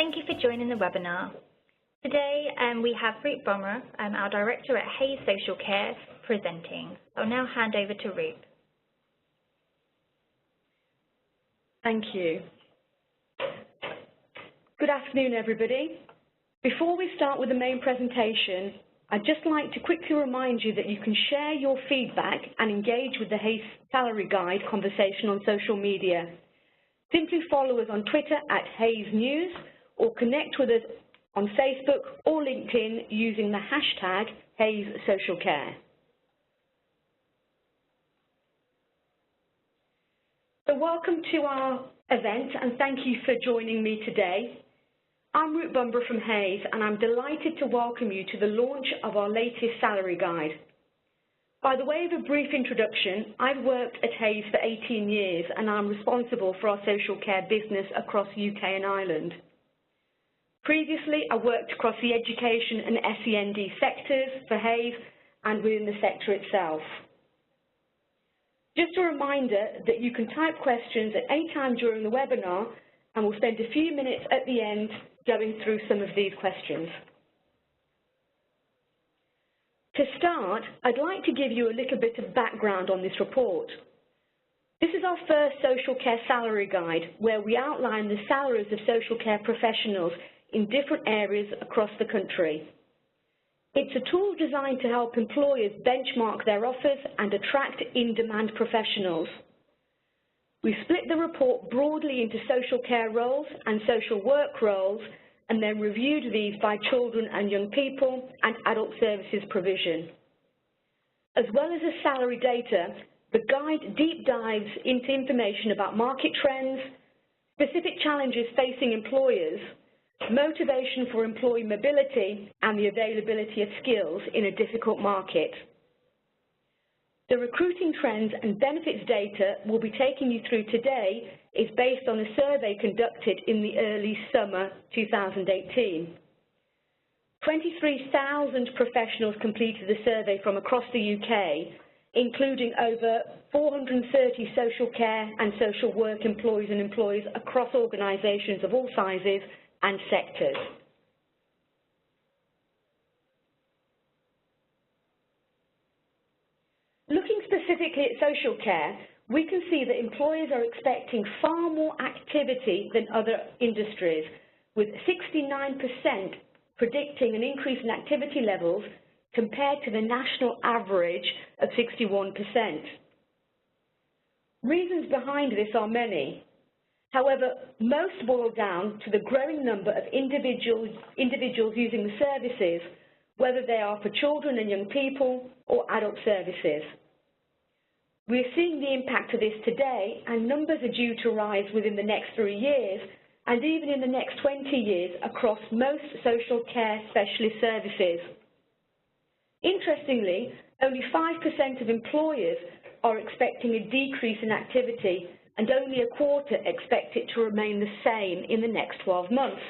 thank you for joining the webinar. Today we have Ruth Bommer, our Director at Hayes Social Care, presenting. I'll now hand over to Ruth. Thank you. Good afternoon, everybody. Before we start with the main presentation, I'd just like to quickly remind you that you can share your feedback and engage with the Hayes Salary Guide conversation on social media. Simply follow us on Twitter at Hayes News or connect with us on Facebook or LinkedIn using the hashtag Hayes Social Care. So welcome to our event and thank you for joining me today. I'm Ruth Bomber from Hayes and I'm delighted to welcome you to the launch of our latest salary guide. By the way of a brief introduction, I've worked at Hayes for 18 years and I'm responsible for our social care business across UK and Ireland. Previously, I worked across the education and SEND sectors for Hayes and within the sector itself. Just a reminder that you can type questions at any time during the webinar and we'll spend a few minutes at the end going through some of these questions. To start, I'd like to give you a little bit of background on this report. This is our first social care salary guide where we outline the salaries of social care professionals in different areas across the country. It's a tool designed to help employers benchmark their offers and attract in-demand professionals. We split the report broadly into social care roles and social work roles and then reviewed these by children and young people and adult services provision. As well as the salary data, the guide deep dives into information about market trends, specific challenges facing employers, motivation for employee mobility, and the availability of skills in a difficult market. The recruiting trends and benefits data we'll be taking you through today is based on a survey conducted in the early summer 2018. 23,000 professionals completed the survey from across the UK, including over 430 social care and social work employees and employees across organisations of all sizes and sectors. Looking specifically at social care, we can see that employers are expecting far more activity than other industries, with 69% predicting an increase in activity levels compared to the national average of 61%. Reasons behind this are many. However, most boil down to the growing number of individuals using the services, whether they are for children and young people or adult services. We are seeing the impact of this today, and numbers are due to rise within the next 3 years and even in the next 20 years across most social care specialist services. Interestingly, only 5% of employers are expecting a decrease in activity, and only a quarter expect it to remain the same in the next 12 months.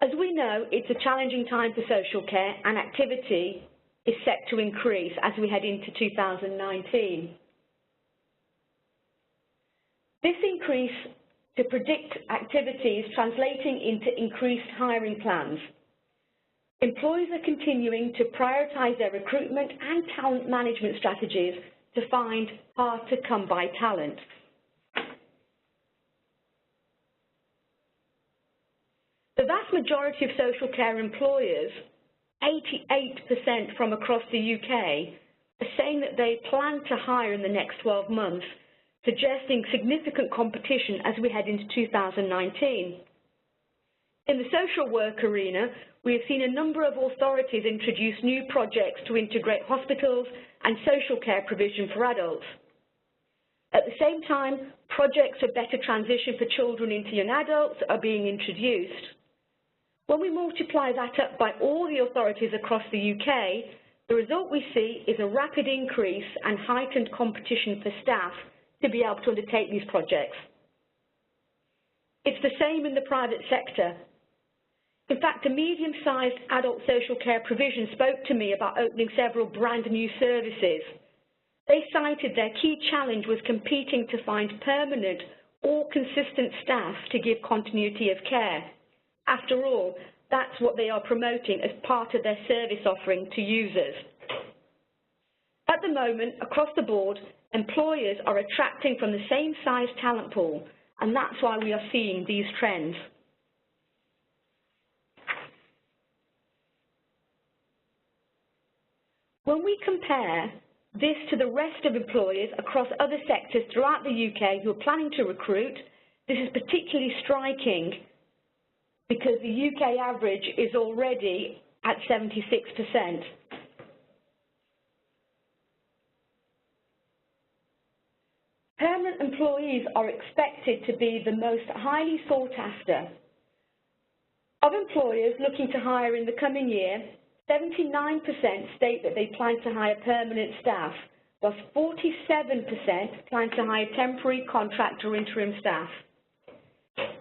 As we know, it's a challenging time for social care and activity is set to increase as we head into 2019. This increase to predict activity is translating into increased hiring plans. Employers are continuing to prioritise their recruitment and talent management strategies to find hard-to-come-by talent. The vast majority of social care employers, 88% from across the UK, are saying that they plan to hire in the next 12 months, suggesting significant competition as we head into 2019. In the social work arena, we have seen a number of authorities introduce new projects to integrate hospitals and social care provision for adults. At the same time, projects for better transition for children into young adults are being introduced. When we multiply that up by all the authorities across the UK, the result we see is a rapid increase and heightened competition for staff to be able to undertake these projects. It's the same in the private sector. In fact, a medium-sized adult social care provision spoke to me about opening several brand new services. They cited their key challenge was competing to find permanent or consistent staff to give continuity of care. After all, that's what they are promoting as part of their service offering to users. At the moment, across the board, employers are attracting from the same size talent pool, and that's why we are seeing these trends. When we compare this to the rest of employers across other sectors throughout the UK who are planning to recruit, this is particularly striking because the UK average is already at 76%. Permanent employees are expected to be the most highly sought after. Of employers looking to hire in the coming year, 79% state that they plan to hire permanent staff, whilst 47% plan to hire temporary, contract or interim staff.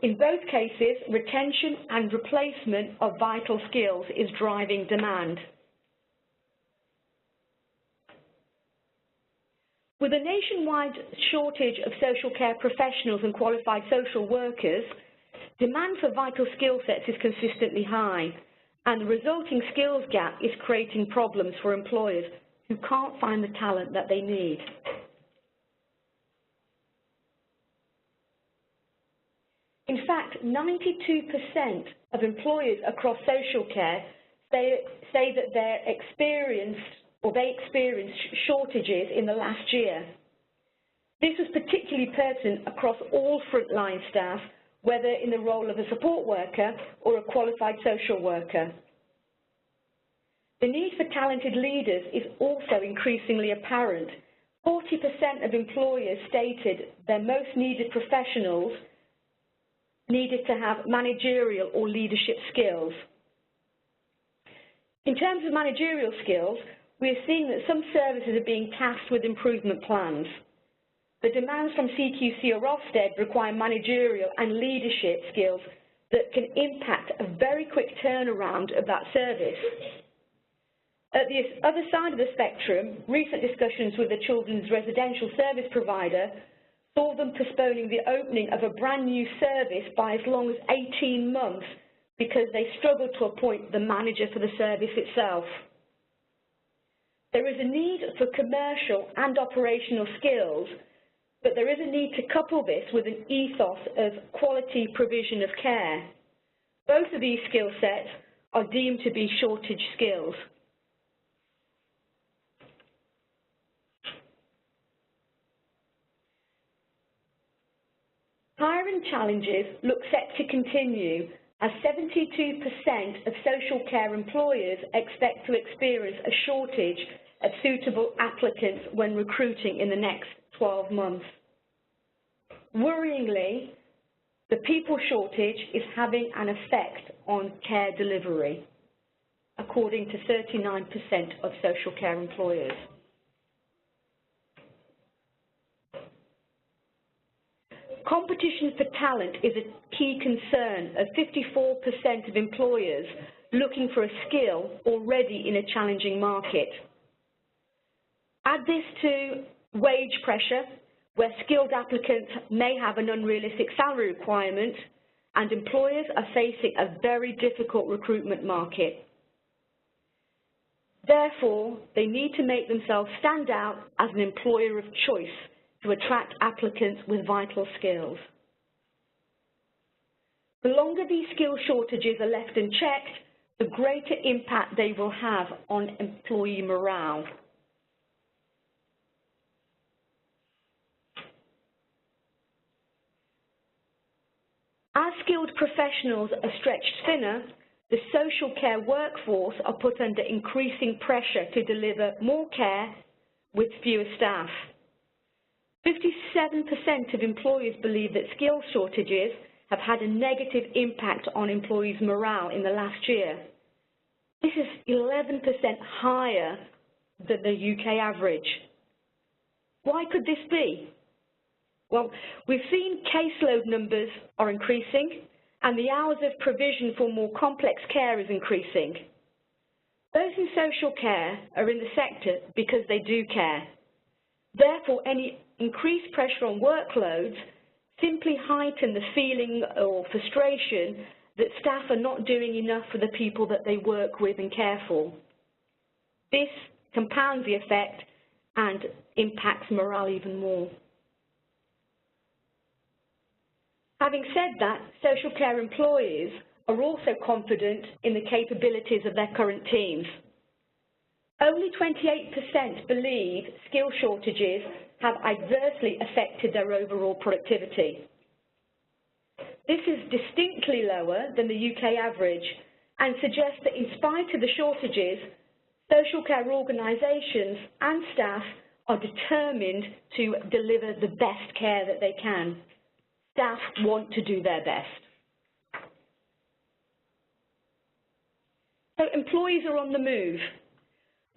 In both cases, retention and replacement of vital skills is driving demand. With a nationwide shortage of social care professionals and qualified social workers, demand for vital skill sets is consistently high, and the resulting skills gap is creating problems for employers who can't find the talent that they need. In fact, 92% of employers across social care say that they experienced shortages in the last year. This was particularly pertinent across all frontline staff, whether in the role of a support worker or a qualified social worker. The need for talented leaders is also increasingly apparent. 40% of employers stated their most needed professionals needed to have managerial or leadership skills. In terms of managerial skills, we are seeing that some services are being tasked with improvement plans. The demands from CQC or Ofsted require managerial and leadership skills that can impact a very quick turnaround of that service. At the other side of the spectrum, recent discussions with the children's residential service provider saw them postponing the opening of a brand new service by as long as 18 months because they struggled to appoint the manager for the service itself. There is a need for commercial and operational skills, but there is a need to couple this with an ethos of quality provision of care. Both of these skill sets are deemed to be shortage skills. Hiring challenges look set to continue as 72% of social care employers expect to experience a shortage of suitable applicants when recruiting in the next 12 months. Worryingly, the people shortage is having an effect on care delivery, according to 39% of social care employers. Competition for talent is a key concern of 54% of employers looking for a skill already in a challenging market. Add this to wage pressure, where skilled applicants may have an unrealistic salary requirement, and employers are facing a very difficult recruitment market. Therefore, they need to make themselves stand out as an employer of choice to attract applicants with vital skills. The longer these skill shortages are left unchecked, the greater impact they will have on employee morale. As skilled professionals are stretched thinner, the social care workforce are put under increasing pressure to deliver more care with fewer staff. 57% of employers believe that skill shortages have had a negative impact on employees' morale in the last year. This is 11% higher than the UK average. Why could this be? Well, we've seen caseload numbers are increasing and the hours of provision for more complex care is increasing. Those in social care are in the sector because they do care. Therefore, any increased pressure on workloads simply heighten the feeling or frustration that staff are not doing enough for the people that they work with and care for. This compounds the effect and impacts morale even more. Having said that, social care employees are also confident in the capabilities of their current teams. Only 28% believe skill shortages have adversely affected their overall productivity. This is distinctly lower than the UK average and suggests that in spite of the shortages, social care organisations and staff are determined to deliver the best care that they can. Staff want to do their best. So employees are on the move.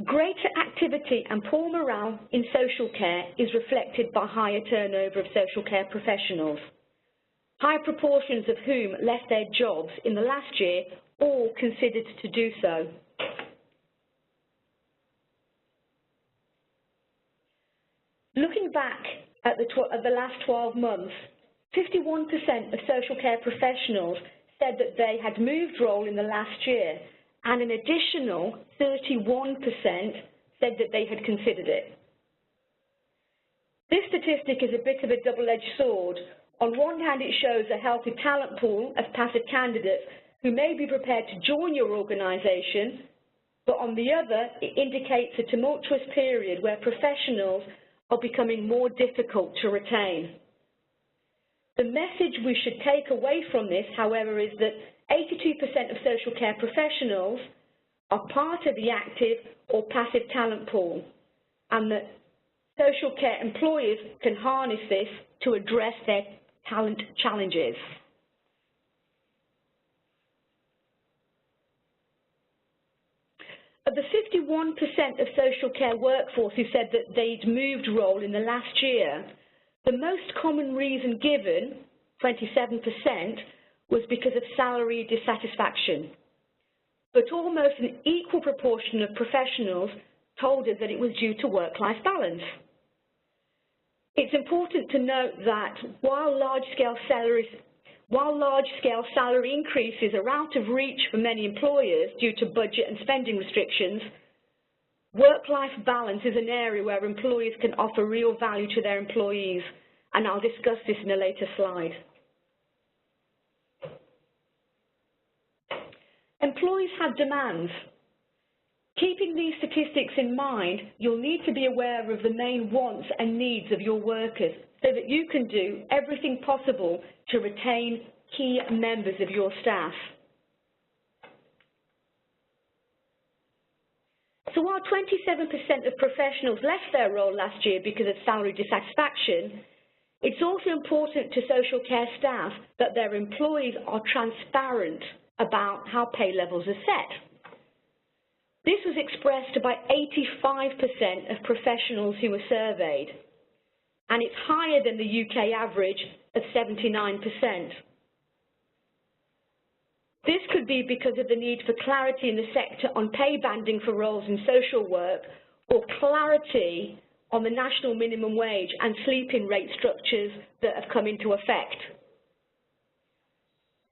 Greater activity and poor morale in social care is reflected by higher turnover of social care professionals, high proportions of whom left their jobs in the last year or considered to do so. Looking back at the last 12 months, 51% of social care professionals said that they had moved role in the last year, and an additional 31% said that they had considered it. This statistic is a bit of a double-edged sword. On one hand, it shows a healthy talent pool of passive candidates who may be prepared to join your organisation, but on the other, it indicates a tumultuous period where professionals are becoming more difficult to retain. The message we should take away from this, however, is that 82% of social care professionals are part of the active or passive talent pool, and that social care employers can harness this to address their talent challenges. Of the 51% of social care workforce who said that they'd moved role in the last year, the most common reason given, 27%, was because of salary dissatisfaction. But almost an equal proportion of professionals told us that it was due to work-life balance. It's important to note that while large-scale salary increases are out of reach for many employers due to budget and spending restrictions, work-life balance is an area where employers can offer real value to their employees, and I'll discuss this in a later slide. Employees have demands. Keeping these statistics in mind, you'll need to be aware of the main wants and needs of your workers so that you can do everything possible to retain key members of your staff. So while 27% of professionals left their role last year because of salary dissatisfaction, it's also important to social care staff that their employees are transparent about how pay levels are set. This was expressed by 85% of professionals who were surveyed, and it's higher than the UK average of 79%. This could be because of the need for clarity in the sector on pay banding for roles in social work, or clarity on the national minimum wage and sleep-in rate structures that have come into effect.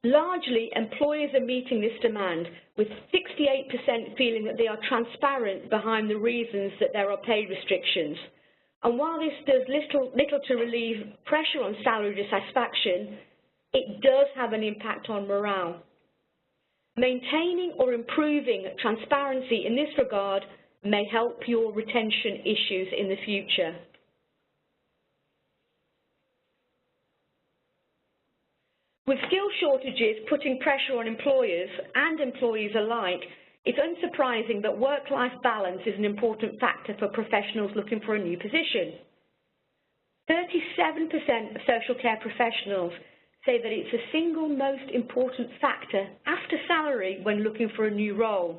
Largely, employers are meeting this demand, with 68% feeling that they are transparent behind the reasons that there are pay restrictions. And while this does little to relieve pressure on salary dissatisfaction, it does have an impact on morale. Maintaining or improving transparency in this regard may help your retention issues in the future. With skill shortages putting pressure on employers and employees alike, it's unsurprising that work-life balance is an important factor for professionals looking for a new position. 37% of social care professionals say that it's the single most important factor after salary when looking for a new role.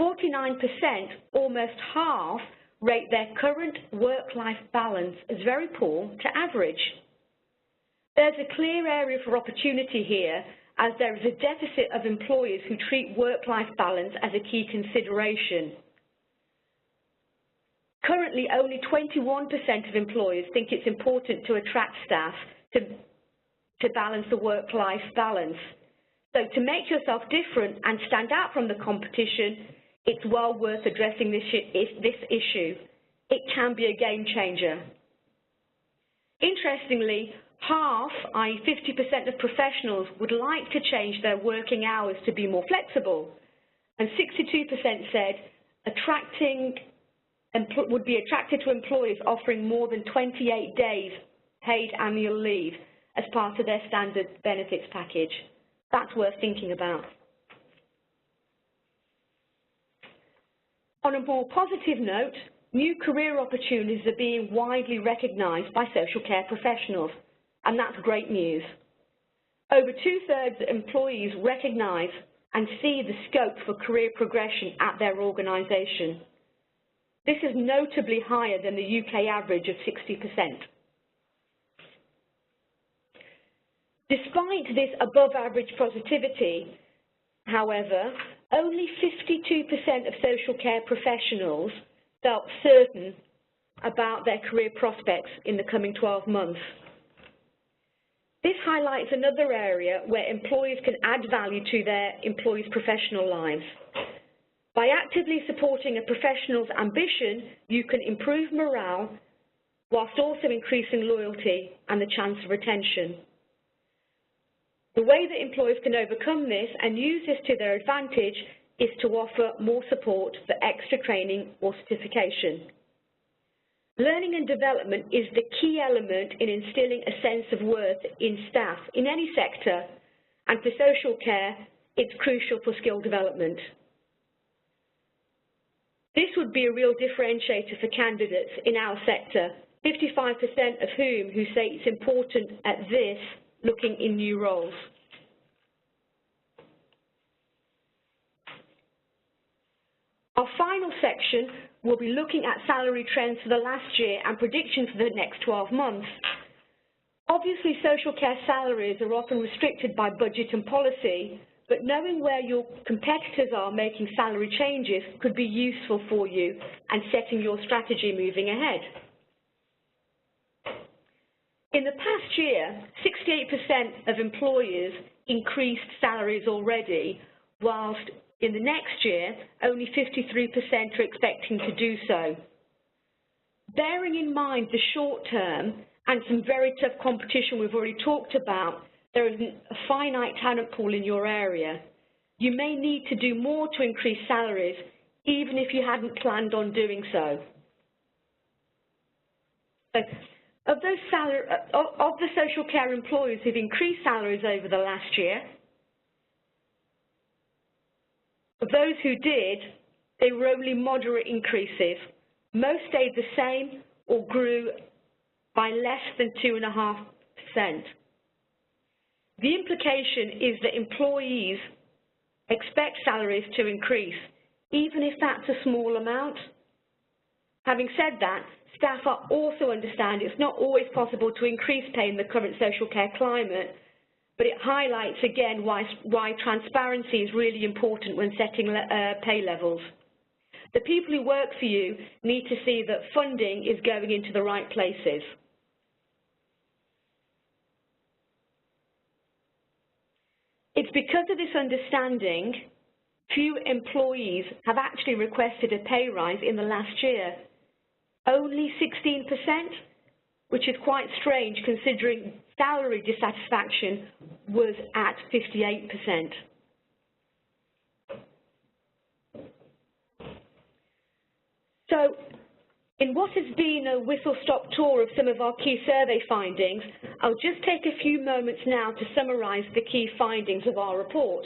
49%, almost half, rate their current work-life balance as very poor to average. There's a clear area for opportunity here, as there is a deficit of employers who treat work-life balance as a key consideration. Currently, only 21% of employers think it's important to attract staff to balance the work-life balance. So to make yourself different and stand out from the competition, it's well worth addressing this issue. It can be a game changer. Interestingly, half, i.e. 50% of professionals would like to change their working hours to be more flexible, and 62% said would be attracted to employers offering more than 28 days paid annual leave as part of their standard benefits package. That's worth thinking about. On a more positive note, new career opportunities are being widely recognised by social care professionals, and that's great news. Over 2/3 of employees recognise and see the scope for career progression at their organisation. This is notably higher than the UK average of 60%. Despite this above-average positivity, however, only 52% of social care professionals felt certain about their career prospects in the coming 12 months. This highlights another area where employers can add value to their employees' professional lives. By actively supporting a professional's ambition, you can improve morale whilst also increasing loyalty and the chance of retention. The way that employers can overcome this and use this to their advantage is to offer more support for extra training or certification. Learning and development is the key element in instilling a sense of worth in staff in any sector, and for social care, it's crucial for skill development. This would be a real differentiator for candidates in our sector, 55% of whom say it's important at this, looking in new roles. Our final section will be looking at salary trends for the last year and predictions for the next 12 months. Obviously, social care salaries are often restricted by budget and policy, but knowing where your competitors are making salary changes could be useful for you and setting your strategy moving ahead. In the past year, 68% of employers increased salaries already, whilst in the next year, only 53% are expecting to do so. Bearing in mind the short term and some very tough competition we've already talked about, there is a finite talent pool in your area. You may need to do more to increase salaries, even if you hadn't planned on doing so. Of the social care employers who've increased salaries over the last year, of those who did, they were only moderate increases. Most stayed the same or grew by less than 2.5%. The implication is that employees expect salaries to increase, even if that's a small amount. Having said that, staff also understand it's not always possible to increase pay in the current social care climate, but it highlights again why transparency is really important when setting pay levels. The people who work for you need to see that funding is going into the right places. It's because of this understanding, few employees have actually requested a pay rise in the last year. Only 16%, which is quite strange considering salary dissatisfaction was at 58%. So, in what has been a whistle-stop tour of some of our key survey findings, I'll just take a few moments now to summarise the key findings of our report.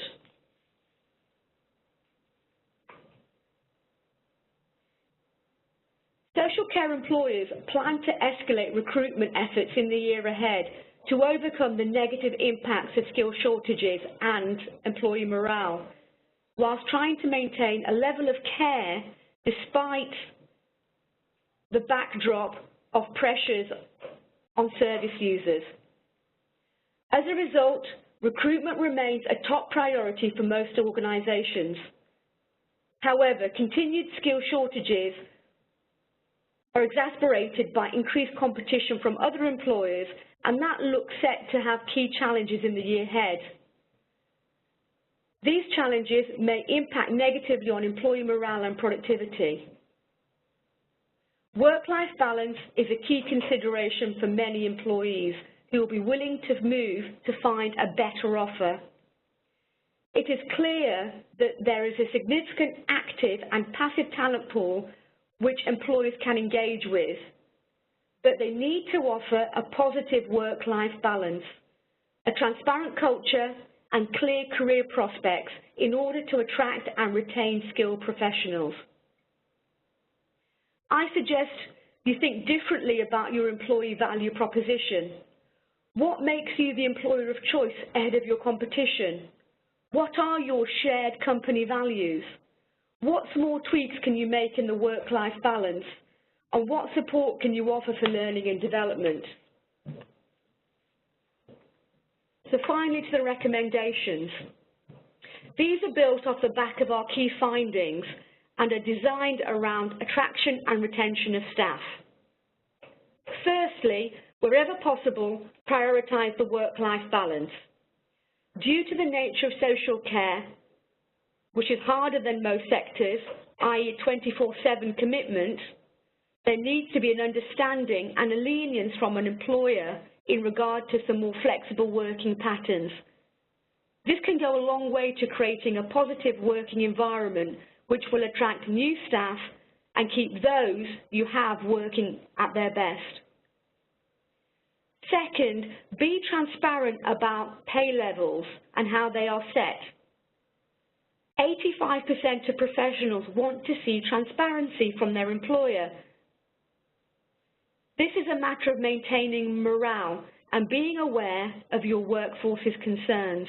Social care employers plan to escalate recruitment efforts in the year ahead to overcome the negative impacts of skill shortages and employee morale, whilst trying to maintain a level of care despite the backdrop of pressures on service users. As a result, recruitment remains a top priority for most organisations. However, continued skill shortages are exasperated by increased competition from other employers, and that looks set to have key challenges in the year ahead. These challenges may impact negatively on employee morale and productivity. Work-life balance is a key consideration for many employees who will be willing to move to find a better offer. It is clear that there is a significant active and passive talent pool which employers can engage with, but they need to offer a positive work-life balance, a transparent culture, and clear career prospects in order to attract and retain skilled professionals. I suggest you think differently about your employee value proposition. What makes you the employer of choice ahead of your competition? What are your shared company values? What small tweaks can you make in the work-life balance? And what support can you offer for learning and development? So finally, to the recommendations. These are built off the back of our key findings and are designed around attraction and retention of staff. Firstly, wherever possible, prioritise the work-life balance. Due to the nature of social care, which is harder than most sectors, i.e. 24/7 commitment, there needs to be an understanding and a lenience from an employer in regard to some more flexible working patterns. This can go a long way to creating a positive working environment which will attract new staff and keep those you have working at their best. Second, be transparent about pay levels and how they are set. 85% of professionals want to see transparency from their employer. This is a matter of maintaining morale and being aware of your workforce's concerns.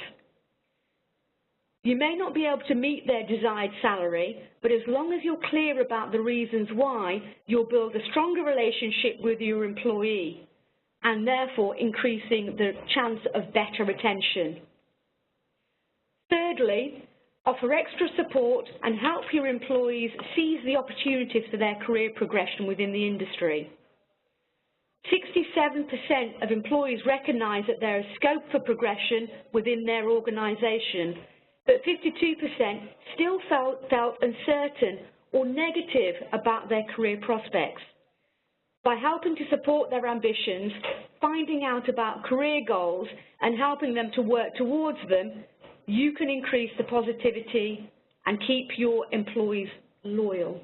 You may not be able to meet their desired salary, but as long as you're clear about the reasons why, you'll build a stronger relationship with your employee and therefore increasing the chance of better retention. Thirdly, offer extra support and help your employees seize the opportunities for their career progression within the industry. 67% of employees recognise that there is scope for progression within their organisation, but 52% still felt uncertain or negative about their career prospects. By helping to support their ambitions, finding out about career goals and helping them to work towards them, you can increase the positivity and keep your employees loyal.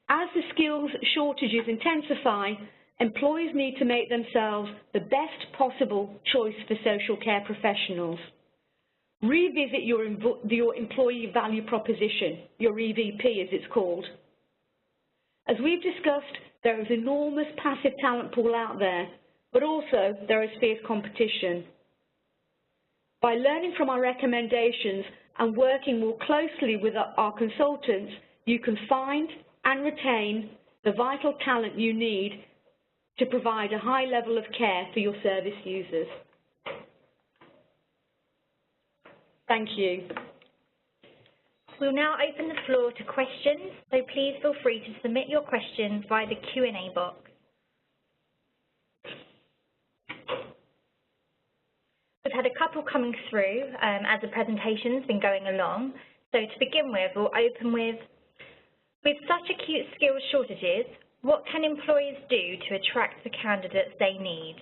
As the skills shortages intensify, employers need to make themselves the best possible choice for social care professionals. Revisit your employee value proposition, your EVP as it's called. As we've discussed, there is enormous passive talent pool out there, but also there is fierce competition. By learning from our recommendations and working more closely with our consultants, you can find and retain the vital talent you need to provide a high level of care for your service users. Thank you. We'll now open the floor to questions, so please feel free to submit your questions via the Q&A box. We've had a couple coming through as the presentation's been going along. So to begin with, we'll open with such acute skills shortages, what can employers do to attract the candidates they need?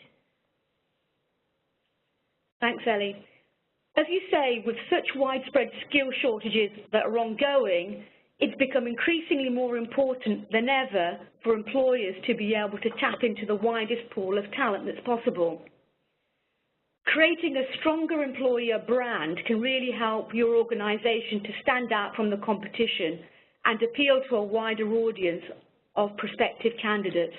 Thanks, Ellie. As you say, with such widespread skill shortages that are ongoing, it's become increasingly more important than ever for employers to be able to tap into the widest pool of talent that's possible. Creating a stronger employer brand can really help your organisation to stand out from the competition and appeal to a wider audience of prospective candidates.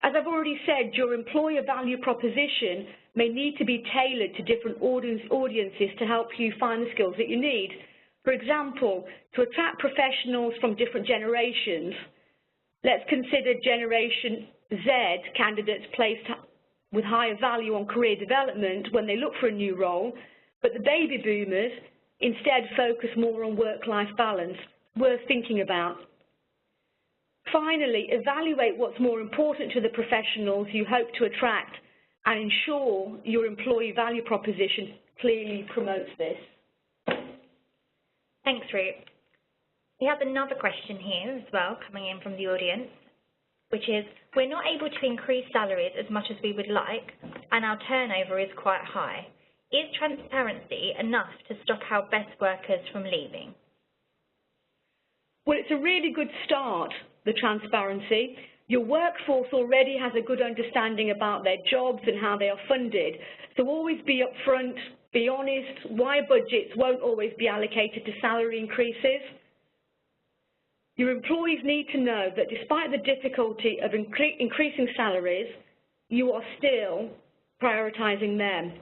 As I've already said, your employer value proposition may need to be tailored to different audiences to help you find the skills that you need. For example, to attract professionals from different generations, let's consider Generation Z candidates placed with higher value on career development when they look for a new role, but the baby boomers instead focus more on work-life balance. worth thinking about. Finally, evaluate what's more important to the professionals you hope to attract and ensure your employee value proposition clearly promotes this. Thanks, Ruth. We have another question here as well coming in from the audience, which is, we're not able to increase salaries as much as we would like, and our turnover is quite high. Is transparency enough to stop our best workers from leaving? Well, it's a really good start, the transparency. Your workforce already has a good understanding about their jobs and how they are funded. So always be upfront, be honest, why budgets won't always be allocated to salary increases. Your employees need to know that despite the difficulty of increasing salaries, you are still prioritising them.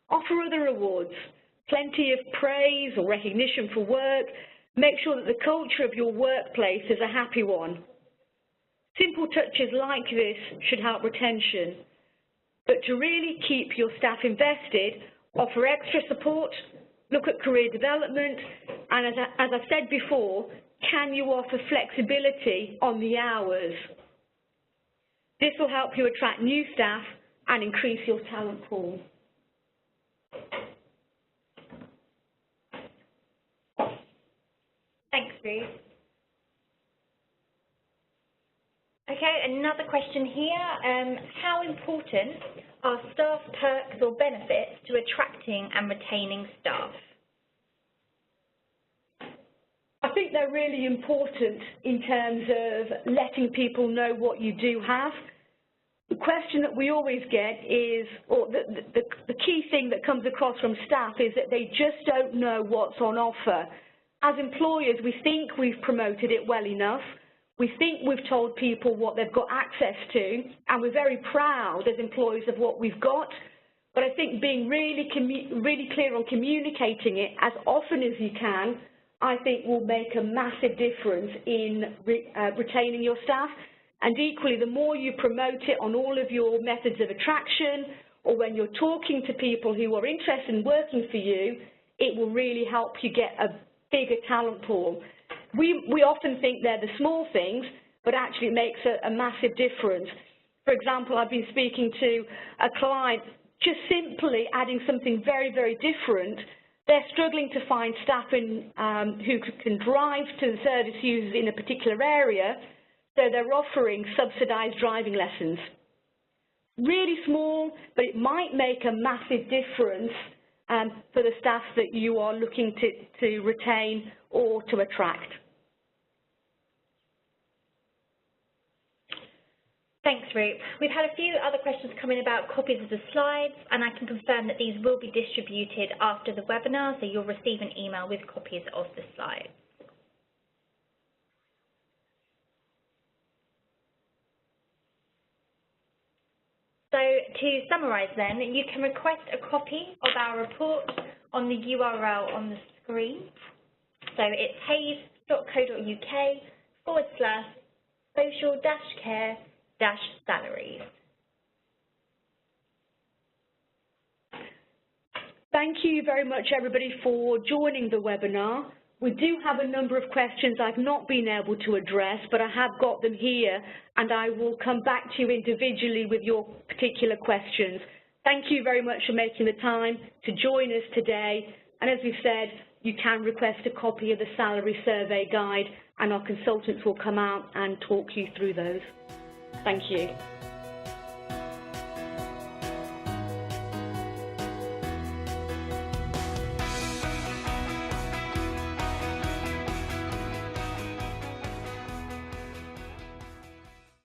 Offer other rewards, plenty of praise or recognition for work. Make sure that the culture of your workplace is a happy one. Simple touches like this should help retention. But to really keep your staff invested, offer extra support, look at career development, and as I've said before, can you offer flexibility on the hours? This will help you attract new staff and increase your talent pool. Thanks, Ruth. Okay, another question here. How important are staff perks or benefits to attracting and retaining staff? I think they're really important in terms of letting people know what you do have. The question that we always get is, or the key thing that comes across from staff is that they just don't know what's on offer. As employers, we think we've promoted it well enough. We think we've told people what they've got access to, and we're very proud as employers of what we've got. But I think being really clear on communicating it as often as you can, I think will make a massive difference in retaining your staff. And equally, the more you promote it on all of your methods of attraction, or when you're talking to people who are interested in working for you, it will really help you get a bigger talent pool. We often think they're the small things, but actually it makes a massive difference. For example, I've been speaking to a client, just simply adding something very, very different. They're struggling to find staff who can drive to the service users in a particular area, so they're offering subsidised driving lessons. Really small, but it might make a massive difference for the staff that you are looking to retain or to attract. Thanks, Ruth. We've had a few other questions come in about copies of the slides, and I can confirm that these will be distributed after the webinar, so you'll receive an email with copies of the slides. So to summarise then, you can request a copy of our report on the URL on the screen. So it's hayes.co.uk/social-care-salaries. Thank you very much, everybody, for joining the webinar. We do have a number of questions I've not been able to address, but I have got them here, and I will come back to you individually with your particular questions. Thank you very much for making the time to join us today. And as we've said, you can request a copy of the salary survey guide, and our consultants will come out and talk you through those. Thank you.